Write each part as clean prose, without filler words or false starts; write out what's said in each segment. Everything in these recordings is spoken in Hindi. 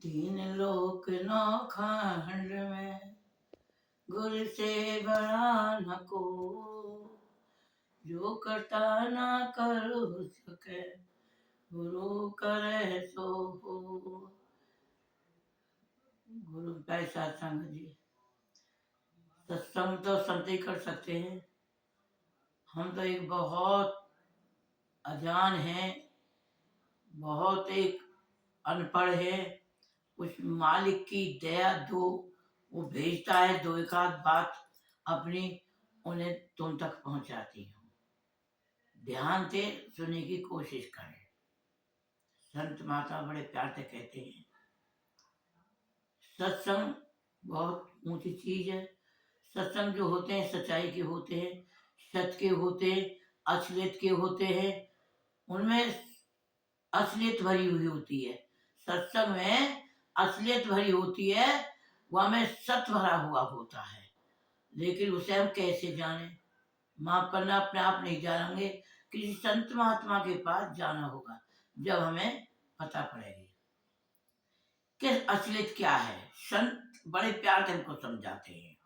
तीन लोक नौखंड में गुरु से बड़ा न को, जो करता ना करो सके गुरु करे सो हो। गुरु पैसा संग जी, सत्संग तो संत ही कर सकते हैं। हम तो एक बहुत अजान हैं, बहुत एक अनपढ़ है। उस मालिक की दया दो, वो भेजता है दो एक आध बात अपनी, उन्हें तुम तक पहुंचाती हूँ। ध्यान से सुनने की कोशिश करें। संत माता बड़े प्यार से कहते हैं सत्संग बहुत ऊंची चीज है। सत्संग जो होते हैं सच्चाई के होते हैं, सत्य के होते हैं, असलियत के होते हैं। उनमें असलियत भरी हुई होती है। सत्संग में असलियत भरी होती है, वह में सत्य भरा हुआ होता है। लेकिन उसे हम कैसे जाने? माफ करना, अपने आप नहीं जानेंगे। किसी संत महात्मा के पास जाना होगा, जब हमें पता पड़ेगी कि असलियत क्या है। संत बड़े प्यार से हमको समझाते हैं।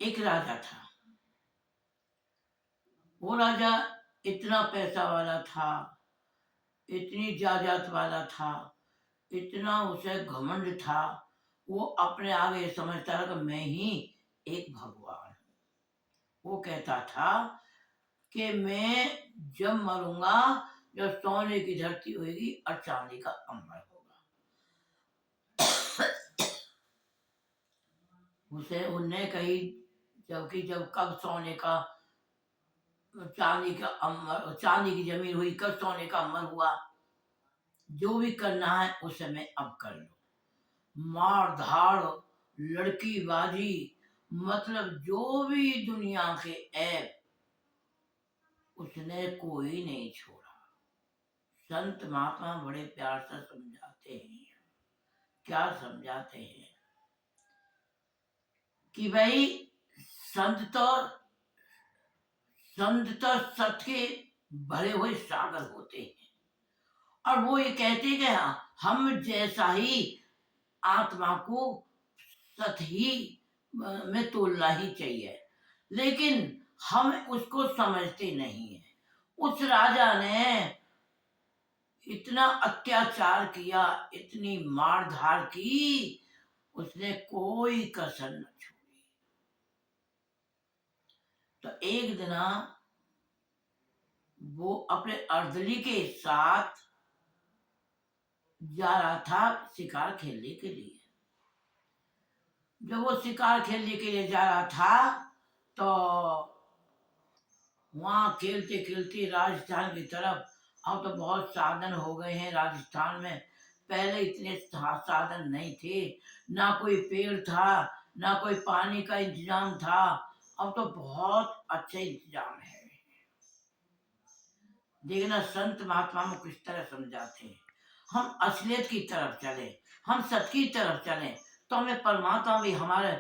एक राजा था, वो राजा इतना पैसा वाला था, इतनी जायदाद वाला था, इतना उसे घमंड था। वो अपने आगे समझता था कि मैं ही एक भगवान हूं। वो कहता था कि मैं जब मरूंगा, जब सोने की धरती होगी और चांदी का अंबर होगा। उसे उनने कही जबकि जब कब सोने का चांदी का अंबर, चांदी की जमीन हुई, कब सोने का अंबर हुआ। जो भी करना है उस समय अब कर लो। मार धाड़, लड़की बाजी, मतलब जो भी दुनिया के ऐप, उसने कोई नहीं छोड़ा। संत महात्मा बड़े प्यार से समझाते हैं। क्या समझाते हैं कि भाई संत तो सत्य के भरे हुए सागर होते हैं। और वो ये कहते हैं कि हाँ, हम जैसा ही आत्मा को सत्य ही में तोलना ही चाहिए, लेकिन हम उसको समझते नहीं है। उस राजा ने इतना अत्याचार किया, इतनी मारधार की, उसने कोई कसर न छोड़ी। तो एक दिन वो अपने अर्दली के साथ जा रहा था शिकार खेलने के लिए। जब वो शिकार खेलने के लिए जा रहा था, तो वहां खेलते खेलते राजस्थान की तरफ, अब तो बहुत साधन हो गए हैं राजस्थान में, पहले इतने साधन नहीं थे। ना कोई पेड़ था, ना कोई पानी का इंतजाम था। अब तो बहुत अच्छे इंतजाम है। देखना संत महात्मा में किस तरह समझाते हैं। हम असलियत की तरफ चले, हम सत्य की तरफ चले, तो हमें परमात्मा भी हमारे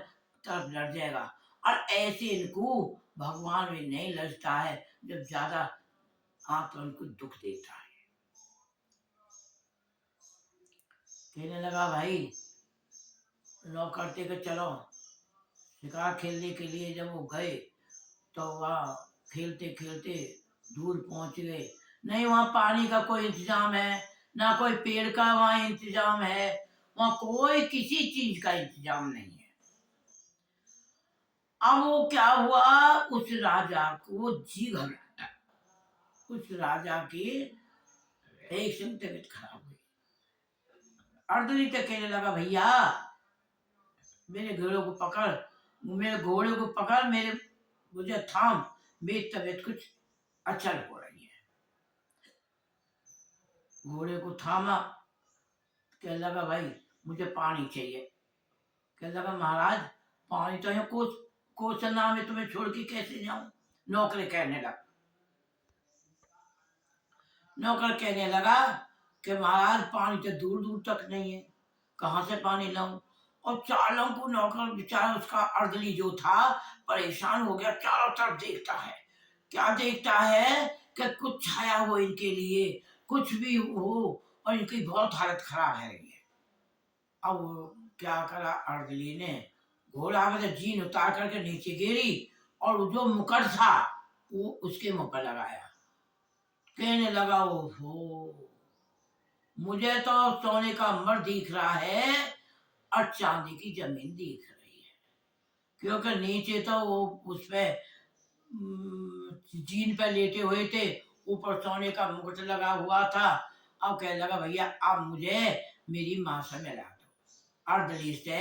तरफ लड़ जाएगा। और ऐसे इनको भगवान भी नहीं लड़ता है जब ज्यादा तो उनको दुख देता है। कहने लगा भाई लो करते के चलो। शिकार खेलने के लिए जब वो गए, तो वहाँ खेलते खेलते दूर पहुंच गए। नहीं वहां पानी का कोई इंतजाम है, ना कोई पेड़ का वहां इंतजाम है, वहां कोई किसी चीज का इंतजाम नहीं है। अब वो क्या हुआ, उस राजा को जी घबराया। उस राजा की एक से तबीयत खराब हुई। अर्दली तक कहने लगा भैया मेरे घोड़े को पकड़, मेरे घोड़े को पकड़, मेरे मुझे थाम, मेरी तबीयत कुछ अच्छा हो रही है। घोड़े को थामा, कहने लगा भाई मुझे पानी चाहिए। कहने लगा महाराज पानी तो है कोस नाम है, तुम्हें छोड़ के कैसे जाऊं। नौकर कहने लगा कि महाराज पानी तो दूर दूर तक नहीं है, कहाँ से पानी लाऊं। और चारों को नौकर बेचारा उसका अर्दली जो था परेशान हो गया, चारों तरफ देखता है। क्या देखता है कि कुछ छाया हो इनके लिए, कुछ भी हो, और इनकी बहुत हालत खराब है ये। अब वो क्या करा, अर्दली ने घोड़ा में जीन उतार करके नीचे गिरी और जो मुकुट था वो उसके मुंह पर लगाया। कहने लगा, ओहो, मुझे तो सोने का मर दिख रहा है और चांदी की जमीन दिख रही है, क्योंकि नीचे तो वो उसपे जीन पे लेटे हुए थे, ऊपर सोने का मुकुट लगा हुआ था। अब कहने लगा, भैया आप मुझे मेरी माँ से मिला दो। अर्दली से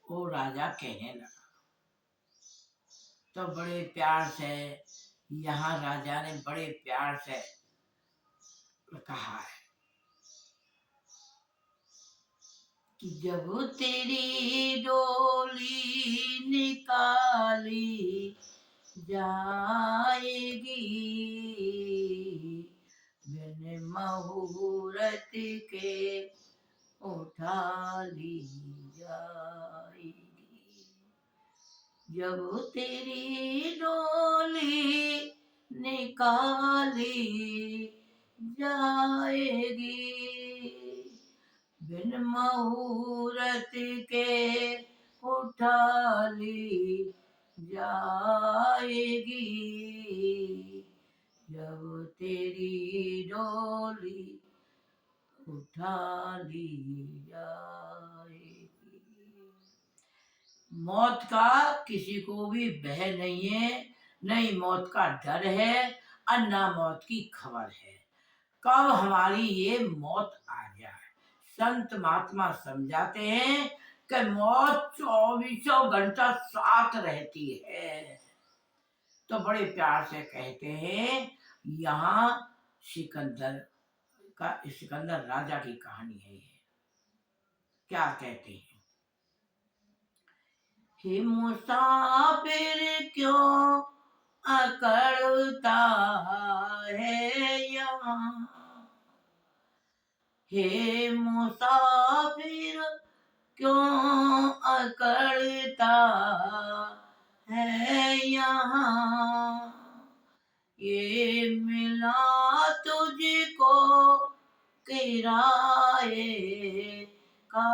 वो राजा कहने लगा। तो बड़े प्यार से यहाँ राजा ने बड़े प्यार से कहा है कि जब तेरी डोली निकाली जाएगी, बिन मुहूर्त के उठा ली जाएगी। जब तेरी डोली निकाली जाएगी, बिन मुहूर्त के उठा ली जाएगी। जब तेरी डोली उठा ली जाएगी। मौत का किसी को भी भय नहीं है, नहीं मौत का डर है और ना मौत की खबर है। कब हमारी ये मौत आ जाए। संत महात्मा समझाते हैं कि मौत 24 घंटा साथ रहती है। तो बड़े प्यार से कहते हैं, यहाँ सिकंदर राजा की कहानी है ये। क्या कहते हैं, हे मुसाफिर क्यों अकड़ता है यहाँ, हे मुसाफिर क्यों अकड़ता है यहाँ। ये मिला तुझको किराए का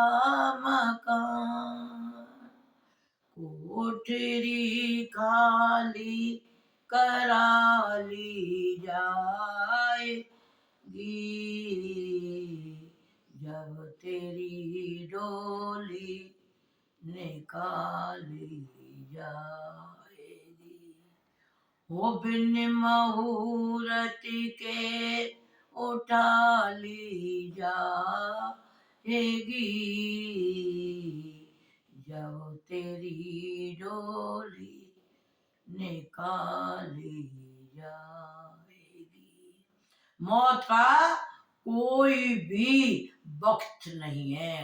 मकान, कोठरी खाली करा ली जाएगी। जब तेरी डोली निकाली जाएगी, वो बिन मुहूर्त के उठा ली जाएगी। जब तेरी डोली निकाली जाएगी। मौत का कोई भी वक्त नहीं है,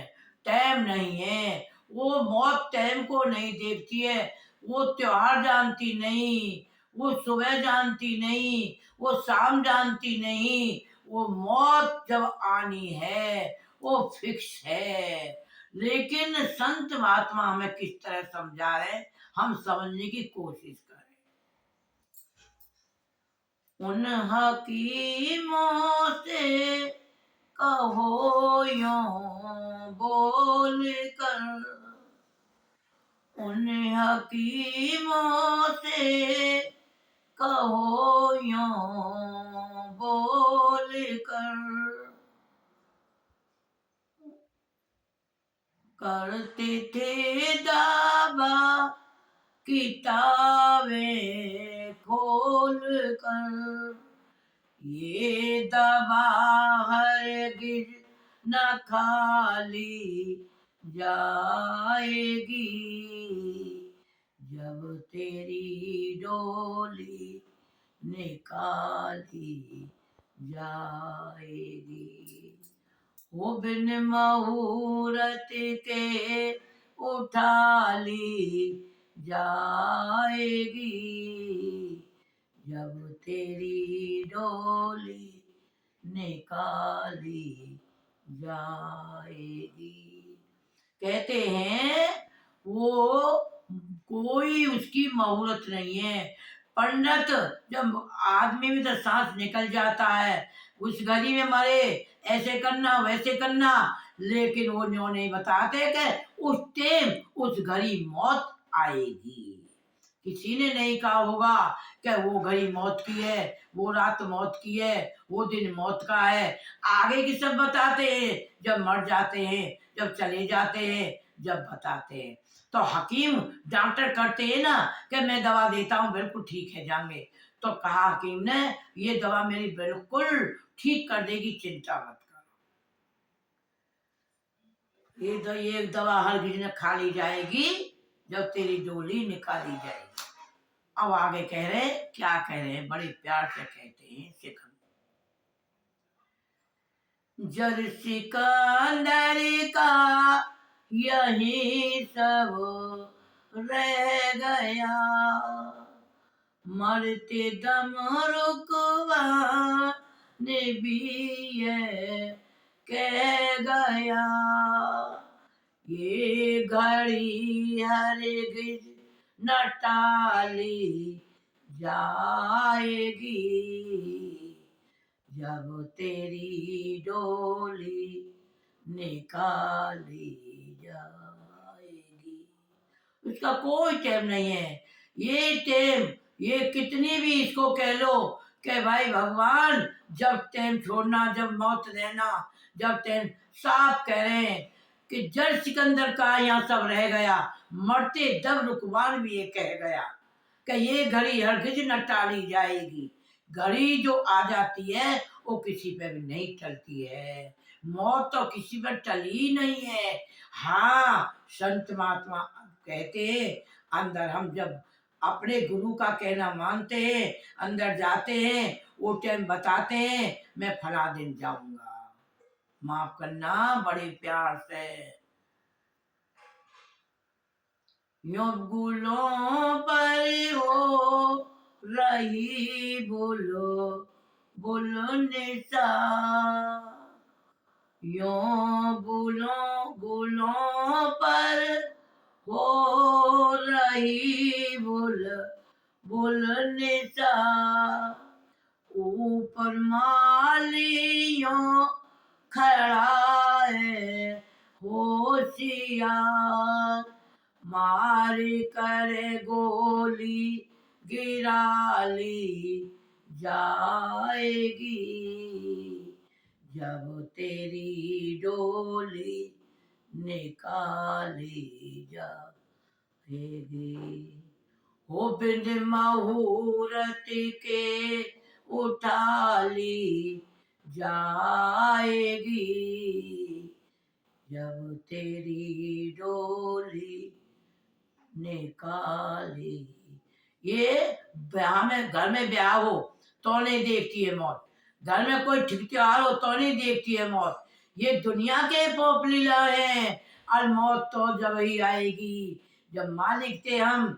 टाइम नहीं है। वो मौत टाइम को नहीं देखती है, वो त्योहार जानती नहीं, वो सुबह जानती नहीं, वो शाम जानती नहीं। वो मौत जब आनी है वो फिक्स है। लेकिन संत महात्मा हमें किस तरह समझा रहे, हम समझने की कोशिश करें। उन हकीमों से कहो यूं बोल कर, उन हकीमों से कहो यूं बोल कर, करते थे दावा किताबें खोल कर, ये दवा हरगिज न खाली जाएगी। जब तेरी डोली निकाली जाएगी, वो बिन मुहूर्त के उठा ली जाएगी। जब तेरी डोली निकाली जाएगी। कहते हैं वो कोई उसकी मुहूर्त नहीं है। पंडित जब आदमी में तो सांस निकल जाता है, उस घड़ी में मरे, ऐसे करना वैसे करना, लेकिन वो न्यों नहीं बताते कि उस टाइम उस घड़ी मौत आएगी। किसी ने नहीं कहा होगा कि वो घड़ी मौत की है, वो रात मौत की है, वो दिन मौत का है। आगे की सब बताते हैं, जब मर जाते हैं, जब चले जाते हैं, जब बताते हैं। तो हकीम डॉक्टर करते हैं ना कि मैं दवा देता हूँ, बिल्कुल ठीक है जाएंगे। तो कहा हकीम ने, ये दवा मेरी बिल्कुल ठीक कर देगी, चिंता मत करो। ये तो ये दवा हर किसी ने खा ली जाएगी जब तेरी डोली निकाली जाएगी। अब आगे कह रहे, क्या कह रहे हैं, बड़े प्यार से कहते हैं सिखन। जर सिकंदर का यही सब रह गया, मरते दम रुकवा ने भी ये कह गया, ये घड़ी हरगिज न टाली जाएगी, जब तेरी डोली निकाली जाएगी। उसका कोई टाइम नहीं है। ये टाइम, ये कितनी भी इसको कह लो कि भाई भगवान जब टाइम छोड़ना, जब मौत देना, जब टाइम, साफ कह रहे हैं कि जड़ सिकंदर का यहाँ सब रह गया, मरते दब रुकवान भी ये कह गया कि ये घड़ी हरगिज न टाली जाएगी। घड़ी जो आ जाती है वो किसी पे भी नहीं टलती है, मौत तो किसी पर टली ही नहीं है। हाँ, संत महात्मा कहते हैं, अंदर हम जब अपने गुरु का कहना मानते हैं, अंदर जाते हैं, वो टाइम बताते हैं, मैं फला दिन जाऊंगा। माफ करना, बड़े प्यार से। यो गुलों पर हो रही बोलो बोलो निशा, यो गुलों पर हो रही बुल निशा, ऊपर मालियों खड़ा है होशियार, मार करे गोली गिराली जाएगी, जब तेरी डोली निकाली जाएगी। हो बिन मुहूर्त के उठा ली जाएगी, जब तेरी डोली निकाली। ये ब्याह में, घर में ब्याह हो तो नहीं देखती है मौत, घर में कोई ठीक त्योहार हो तो नहीं देखती है मौत। ये दुनिया के पोप लीला है। और मौत तो जब ही आएगी जब मालिक से हम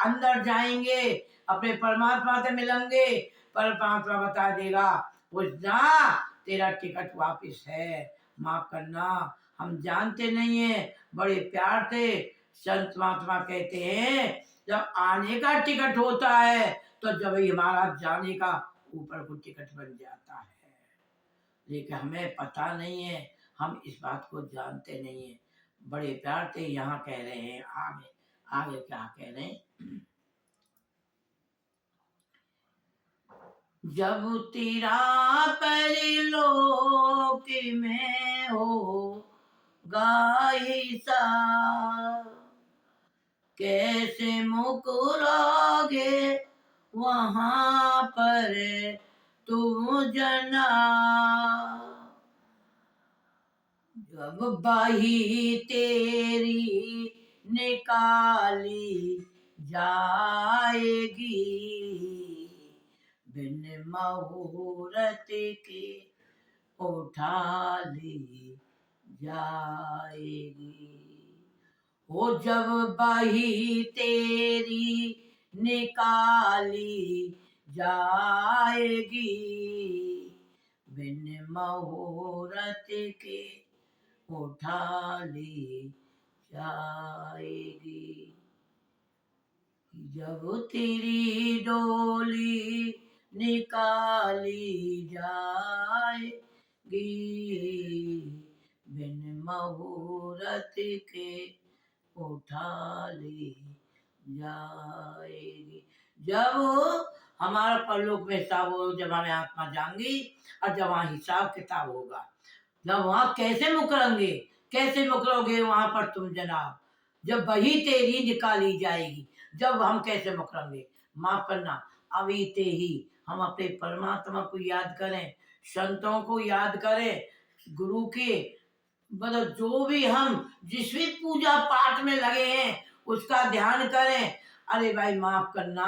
अंदर जाएंगे, अपने परमात्मा से मिलेंगे, परमात्मा बता देगा पूछना तेरा टिकट वापस है। माफ करना, हम जानते नहीं है। बड़े प्यार से संत महात्मा कहते हैं, जब आने का टिकट होता है तो जब ही हमारा जाने का ऊपर को टिकट बन जाता है, लेकिन हमें पता नहीं है, हम इस बात को जानते नहीं है। बड़े प्यार से यहाँ कह रहे हैं, आगे आगे क्या कह रहे हैं, जब तेरा परलोक में हो गाइसा, कैसे मुकुरोगे वहां पर तू जना, जब बाही तेरी निकाली जाएगी, बिन मुहूर्त के उठा ली जाएगी। हो जब बाही तेरी निकाली जाएगी, बिन मुहूर्त के उठा ली जाएगी, जब तेरी डोली निकाली जाएगी, बिन मुहूर्त के उठा ले जाएगी। जब हमारा परलोक में हिसाब हो, जब हमें आत्मा जाएंगी और जब वहाँ हिसाब किताब होगा, जब वहाँ कैसे मुकरेंगे, कैसे मुकरोगे वहां पर तुम जनाब, जब वही तेरी निकाली जाएगी, जब हम कैसे मुकरेंगे। माफ करना, अभी ते ही हम अपने परमात्मा को याद करें, संतों को याद करें, गुरु के मतलब जो भी हम जिस भी पूजा पाठ में लगे हैं उसका ध्यान करें। अरे भाई माफ करना,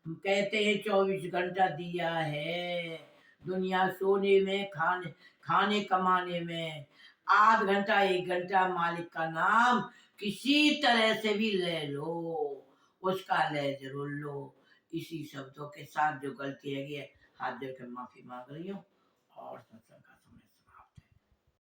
हम कहते हैं 24 घंटा दिया है दुनिया सोने में, खाने खाने कमाने में, आध घंटा 1 घंटा मालिक का नाम किसी तरह से भी ले लो, उसका ले जरूर लो। इसी शब्दों के साथ जो गलती है हाथ जोड़ कर माफी मांग रही हूँ।